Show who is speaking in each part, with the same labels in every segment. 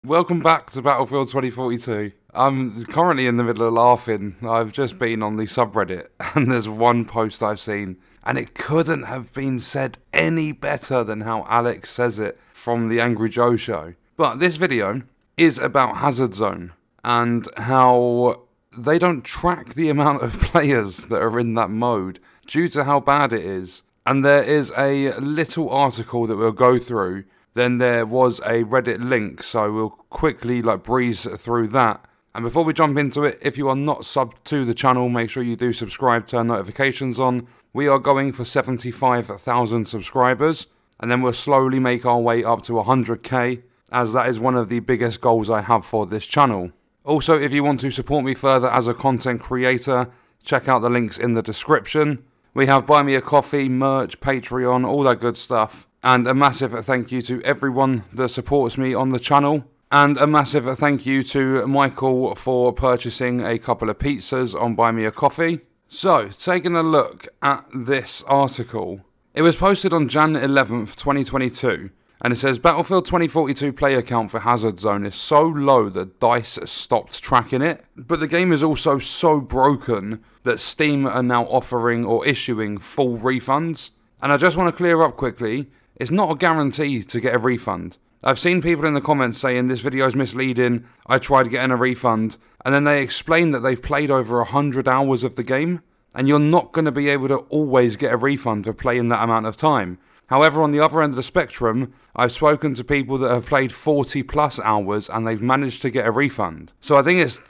Speaker 1: Welcome back to Battlefield 2042. I'm currently in the middle of laughing. I've just been on the subreddit and there's one post I've seen and it couldn't have been said any better than how Alex says it from the Angry Joe show. But this video is about Hazard Zone and how they don't track the amount of players that are in that mode due to how bad it is. And there is a little article that we'll go through. Then there was a Reddit link, so we'll quickly breeze through that. And before we jump into it, if you are not subbed to the channel, make sure you do subscribe, turn notifications on. We are going for 75,000 subscribers, and then we'll slowly make our way up to 100k, as that is one of the biggest goals I have for this channel. Also, if you want to support me further as a content creator, check out the links in the description. We have Buy Me a Coffee, merch, Patreon, all that good stuff. And a massive thank you to everyone that supports me on the channel. And a massive thank you to Michael for purchasing a couple of pizzas on Buy Me a Coffee. So, taking a look at this article. It was posted on Jan 11th, 2022. And it says, Battlefield 2042 player count for Hazard Zone is so low that DICE stopped tracking it. But the game is also so broken that Steam are now offering or issuing full refunds. And I just want to clear up quickly. It's not a guarantee to get a refund. I've seen people in the comments saying this video is misleading, I tried getting a refund, and then they explain that they've played over 100 hours of the game, and you're not going to be able to always get a refund for playing that amount of time. However, on the other end of the spectrum, I've spoken to people that have played 40 plus hours and they've managed to get a refund. So I think it's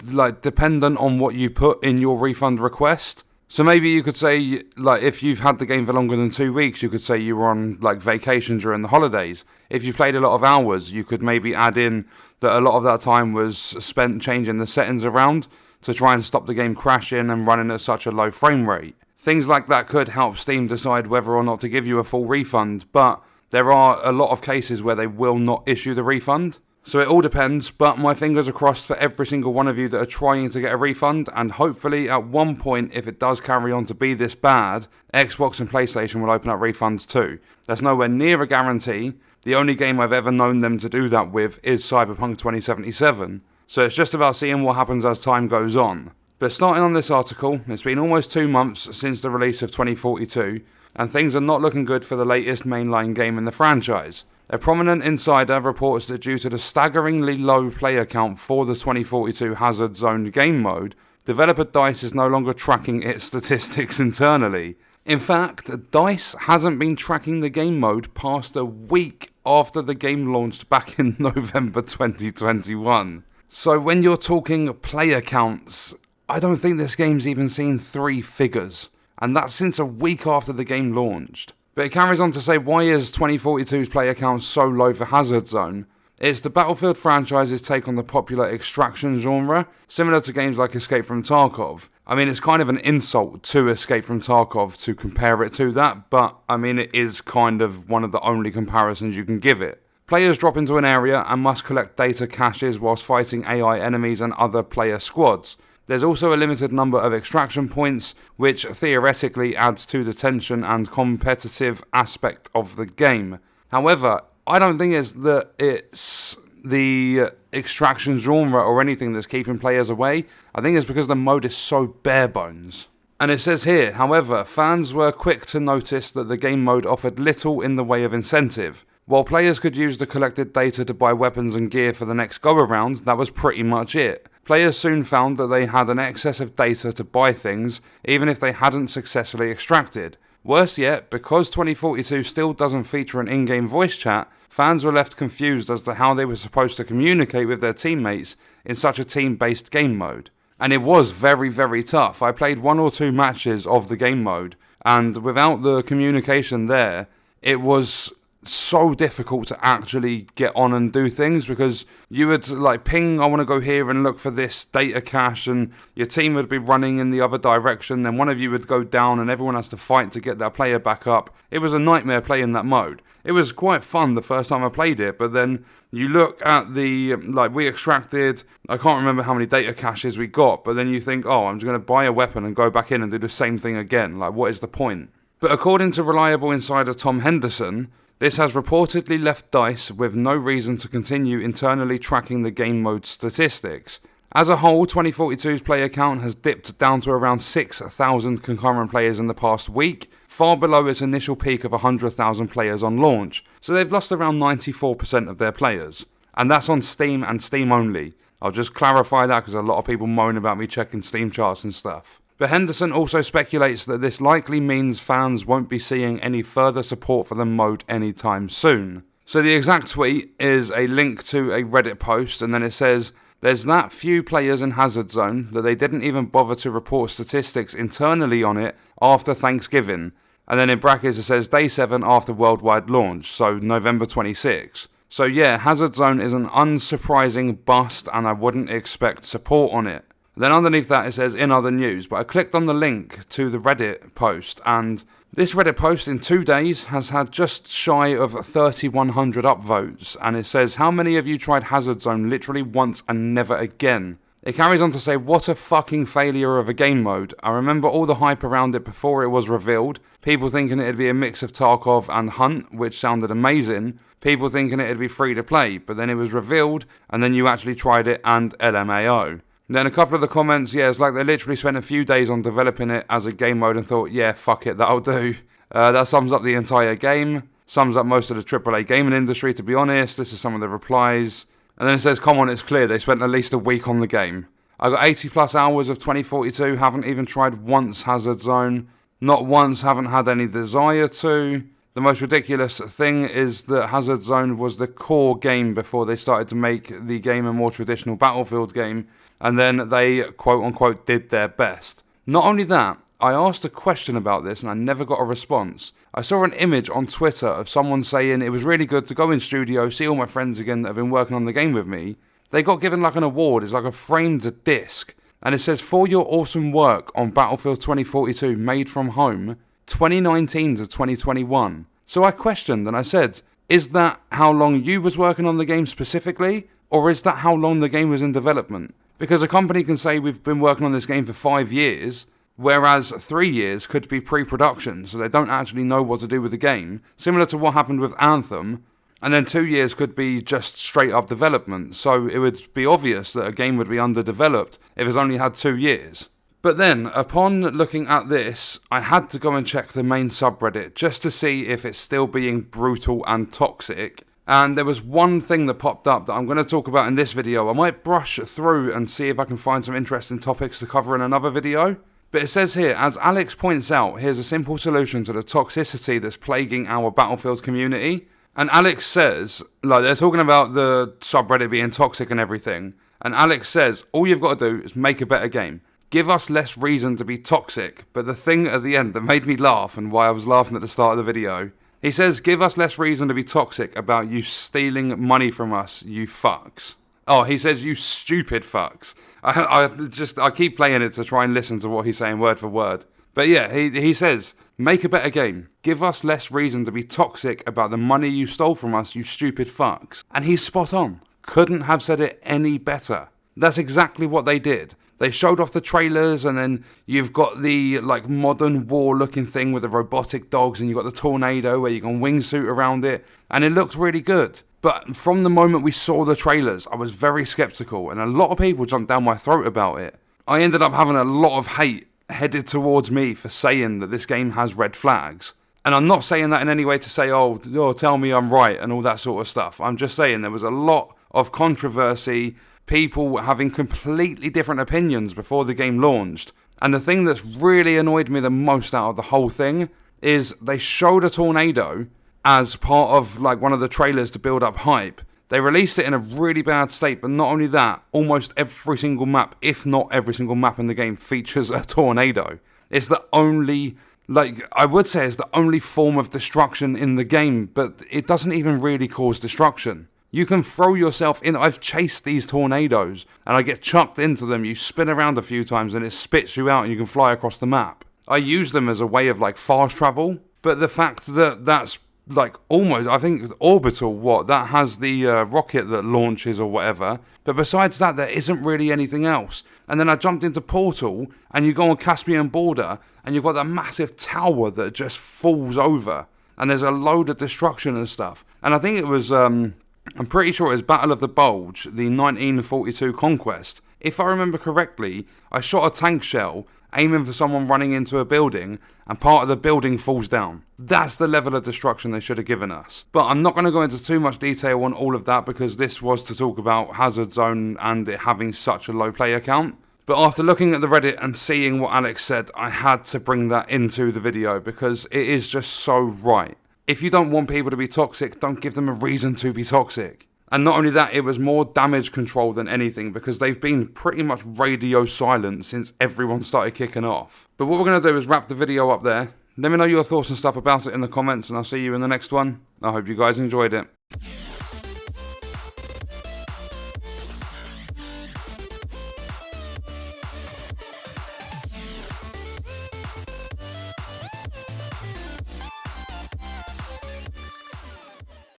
Speaker 1: dependent on what you put in your refund request. So maybe you could say, if you've had the game for longer than 2 weeks, you could say you were on, vacation during the holidays. If you played a lot of hours, you could maybe add in that a lot of that time was spent changing the settings around to try and stop the game crashing and running at such a low frame rate. Things like that could help Steam decide whether or not to give you a full refund, but there are a lot of cases where they will not issue the refund. So it all depends, but my fingers are crossed for every single one of you that are trying to get a refund, and hopefully at one point, if it does carry on to be this bad, Xbox and PlayStation will open up refunds too. That's nowhere near a guarantee. The only game I've ever known them to do that with is Cyberpunk 2077. So it's just about seeing what happens as time goes on. But starting on this article, it's been almost 2 months since the release of 2042, and things are not looking good for the latest mainline game in the franchise. A prominent insider reports that due to the staggeringly low player count for the 2042 Hazard Zone game mode, developer DICE is no longer tracking its statistics internally. In fact, DICE hasn't been tracking the game mode past a week after the game launched back in November 2021. So when you're talking player counts, I don't think this game's even seen 3 figures, and that's since a week after the game launched. But it carries on to say, why is 2042's player count so low for Hazard Zone? It's the Battlefield franchise's take on the popular extraction genre, similar to games like Escape from Tarkov. I mean, it's kind of an insult to Escape from Tarkov to compare it to that, but I mean, it is kind of one of the only comparisons you can give it. Players drop into an area and must collect data caches whilst fighting AI enemies and other player squads. There's also a limited number of extraction points, which theoretically adds to the tension and competitive aspect of the game. However, I don't think it's the extraction genre or anything that's keeping players away. I think it's because the mode is so bare bones. And it says here, however, fans were quick to notice that the game mode offered little in the way of incentive. While players could use the collected data to buy weapons and gear for the next go-around, that was pretty much it. Players soon found that they had an excess of data to buy things, even if they hadn't successfully extracted. Worse yet, because 2042 still doesn't feature an in-game voice chat, fans were left confused as to how they were supposed to communicate with their teammates in such a team-based game mode. And it was very, very tough. I played 1 or 2 matches of the game mode, and without the communication there, it was so difficult to actually get on and do things, because you would ping, I want to go here and look for this data cache, and your team would be running in the other direction, then one of you would go down and everyone has to fight to get their player back up. It was a nightmare playing that mode. It was quite fun the first time I played it, but then you look at the, we extracted, I can't remember how many data caches we got, but then you think, oh, I'm just going to buy a weapon and go back in and do the same thing again. What is the point? But according to reliable insider Tom Henderson, This has reportedly left DICE with no reason to continue internally tracking the game mode statistics. As a whole, 2042's player count has dipped down to around 6,000 concurrent players in the past week, far below its initial peak of 100,000 players on launch, so they've lost around 94% of their players. And that's on Steam and Steam only. I'll just clarify that because a lot of people moan about me checking Steam charts and stuff. But Henderson also speculates that this likely means fans won't be seeing any further support for the mode anytime soon. So the exact tweet is a link to a Reddit post, and then it says, "There's that few players in Hazard Zone that they didn't even bother to report statistics internally on it after Thanksgiving." And then in brackets it says day 7 after worldwide launch, so November 26. So yeah, Hazard Zone is an unsurprising bust and I wouldn't expect support on it. Then underneath that it says in other news, but I clicked on the link to the Reddit post, and this Reddit post in 2 days has had just shy of 3,100 upvotes, and it says, "How many of you tried Hazard Zone literally once and never again?" It carries on to say, "What a fucking failure of a game mode. I remember all the hype around it before it was revealed. People thinking it'd be a mix of Tarkov and Hunt, which sounded amazing. People thinking it'd be free to play, but then it was revealed, and then you actually tried it and LMAO." Then a couple of the comments, yeah, it's like they literally spent a few days on developing it as a game mode and thought, yeah, fuck it, that'll do. That sums up the entire game. Sums up most of the AAA gaming industry, to be honest. This is some of the replies. And then it says, "Come on, it's clear they spent at least a week on the game. I got 80 plus hours of 2042, haven't even tried once Hazard Zone. Not once, haven't had any desire to. The most ridiculous thing is that Hazard Zone was the core game before they started to make the game a more traditional Battlefield game, and then they quote-unquote did their best." Not only that, I asked a question about this and I never got a response. I saw an image on Twitter of someone saying it was really good to go in studio, see all my friends again that have been working on the game with me. They got given like an award, it's like a framed disc, and it says, "For your awesome work on Battlefield 2042 made from home, 2019 to 2021. So I questioned and I said, "Is that how long you was working on the game specifically, or is that how long the game was in development?" Because a company can say we've been working on this game for 5 years, whereas 3 years could be pre-production, so they don't actually know what to do with the game, similar to what happened with Anthem, and then 2 years could be just straight up development, so it would be obvious that a game would be underdeveloped if it's only had 2 years. But then, upon looking at this, I had to go and check the main subreddit just to see if it's still being brutal and toxic. And there was one thing that popped up that I'm going to talk about in this video. I might brush through and see if I can find some interesting topics to cover in another video. But it says here, "As Alex points out, here's a simple solution to the toxicity that's plaguing our Battlefield community." And Alex says, like, they're talking about the subreddit being toxic and everything. And Alex says, "All you've got to do is make a better game. Give us less reason to be toxic." But the thing at the end that made me laugh, and why I was laughing at the start of the video, he says, "Give us less reason to be toxic about you stealing money from us, you fucks." Oh, he says, "You stupid fucks." I keep playing it to try and listen to what he's saying word for word. But yeah, he says, "Make a better game. Give us less reason to be toxic about the money you stole from us, you stupid fucks." And he's spot on. Couldn't have said it any better. That's exactly what they did. They showed off the trailers, and then you've got the like modern war-looking thing with the robotic dogs, and you've got the tornado where you can wingsuit around it, and it looks really good. But from the moment we saw the trailers, I was very skeptical, and a lot of people jumped down my throat about it. I ended up having a lot of hate headed towards me for saying that this game has red flags. And I'm not saying that in any way to say, oh, tell me I'm right, and all that sort of stuff. I'm just saying there was a lot of controversy, people having completely different opinions before the game launched. And the thing that's really annoyed me the most out of the whole thing is they showed a tornado as part of like one of the trailers to build up hype. They released it in a really bad state, but not only that, almost every single map, if not every single map in the game, features a tornado. It's the only, I would say it's the only form of destruction in the game, but it doesn't even really cause destruction. You can throw yourself in. I've chased these tornadoes, and I get chucked into them. You spin around a few times, and it spits you out, and you can fly across the map. I use them as a way of, fast travel, but the fact that that's, almost, I think, orbital, that has the rocket that launches or whatever, but besides that, there isn't really anything else. And then I jumped into Portal, and you go on Caspian border, and you've got that massive tower that just falls over. and there's a load of destruction and stuff. And I think it was, I'm pretty sure it was Battle of the Bulge, the 1942 conquest. If I remember correctly, I shot a tank shell aiming for someone running into a building, and part of the building falls down. That's the level of destruction they should have given us. But I'm not going to go into too much detail on all of that because this was to talk about Hazard Zone and it having such a low player count. But after looking at the Reddit and seeing what Alex said, I had to bring that into the video because it is just so right. If you don't want people to be toxic, don't give them a reason to be toxic. And not only that, it was more damage control than anything because they've been pretty much radio silent since everyone started kicking off. But what we're going to do is wrap the video up there. Let me know your thoughts and stuff about it in the comments and I'll see you in the next one. I hope you guys enjoyed it.